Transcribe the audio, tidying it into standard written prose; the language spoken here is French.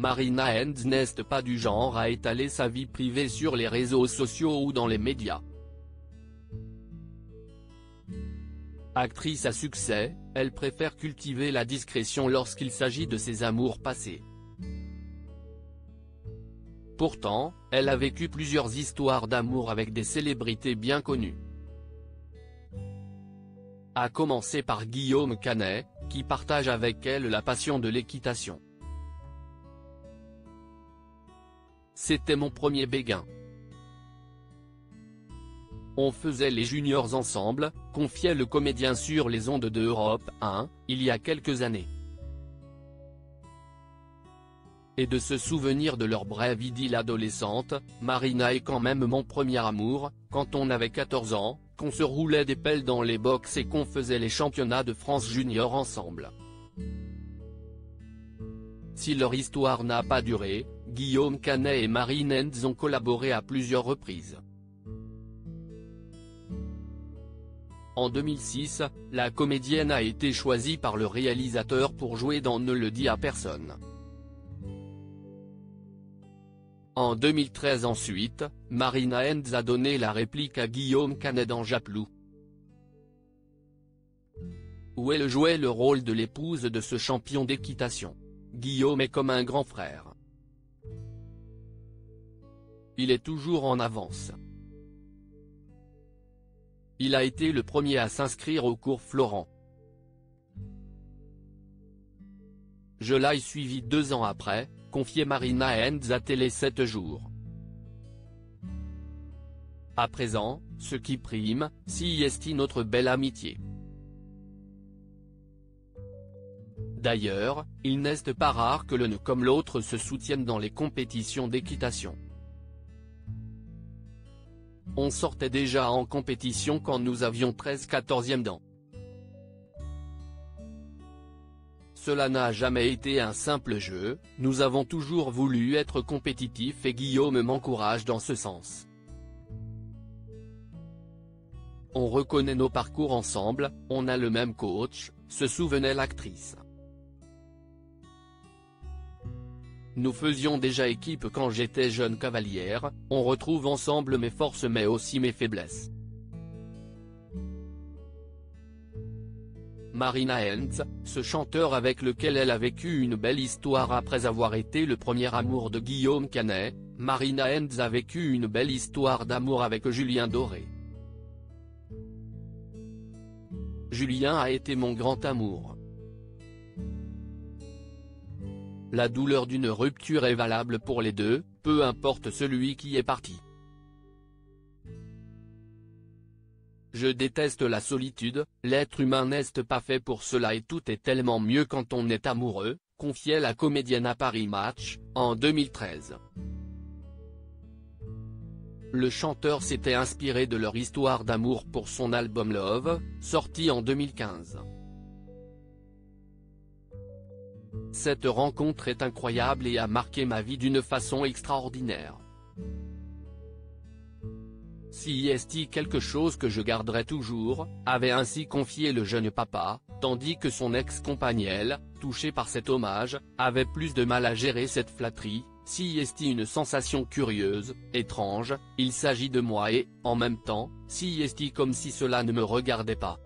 Marina Hens n'est pas du genre à étaler sa vie privée sur les réseaux sociaux ou dans les médias. Actrice à succès, elle préfère cultiver la discrétion lorsqu'il s'agit de ses amours passés. Pourtant, elle a vécu plusieurs histoires d'amour avec des célébrités bien connues. À commencer par Guillaume Canet, qui partage avec elle la passion de l'équitation. C'était mon premier béguin. On faisait les juniors ensemble, confiait le comédien sur les ondes de Europe 1, il y a quelques années. Et de se souvenir de leur brève idylle adolescente, Marina est quand même mon premier amour, quand on avait 14 ans, qu'on se roulait des pelles dans les box et qu'on faisait les championnats de France junior ensemble. Si leur histoire n'a pas duré, Guillaume Canet et Marina Hens ont collaboré à plusieurs reprises. En 2006, la comédienne a été choisie par le réalisateur pour jouer dans Ne le dis à personne. En 2013 ensuite, Marina Hens a donné la réplique à Guillaume Canet dans Japlou, où elle jouait le rôle de l'épouse de ce champion d'équitation. Guillaume est comme un grand frère. Il est toujours en avance. Il a été le premier à s'inscrire au cours Florent. Je l'ai suivi 2 ans après, confiait Marina Hens à Télé 7 jours. À présent, ce qui prime, c'est notre belle amitié. D'ailleurs, il n'est pas rare que l'un comme l'autre se soutiennent dans les compétitions d'équitation. On sortait déjà en compétition quand nous avions 13-14e ans. Cela n'a jamais été un simple jeu, nous avons toujours voulu être compétitifs et Guillaume m'encourage dans ce sens. On reconnaît nos parcours ensemble, on a le même coach, se souvenait l'actrice. Nous faisions déjà équipe quand j'étais jeune cavalière, on retrouve ensemble mes forces mais aussi mes faiblesses. Marina Hens, ce chanteur avec lequel elle a vécu une belle histoire après avoir été le premier amour de Guillaume Canet, Marina Hens a vécu une belle histoire d'amour avec Julien Doré. Julien a été mon grand amour. La douleur d'une rupture est valable pour les deux, peu importe celui qui est parti. Je déteste la solitude, l'être humain n'est pas fait pour cela et tout est tellement mieux quand on est amoureux, confiait la comédienne à Paris Match, en 2013. Le chanteur s'était inspiré de leur histoire d'amour pour son album Love, sorti en 2015. Cette rencontre est incroyable et a marqué ma vie d'une façon extraordinaire. C'est quelque chose que je garderai toujours, avait ainsi confié le jeune papa, tandis que son ex-compagne elle, touchée par cet hommage, avait plus de mal à gérer cette flatterie. C'est une sensation curieuse, étrange, il s'agit de moi et, en même temps, c'est comme si cela ne me regardait pas.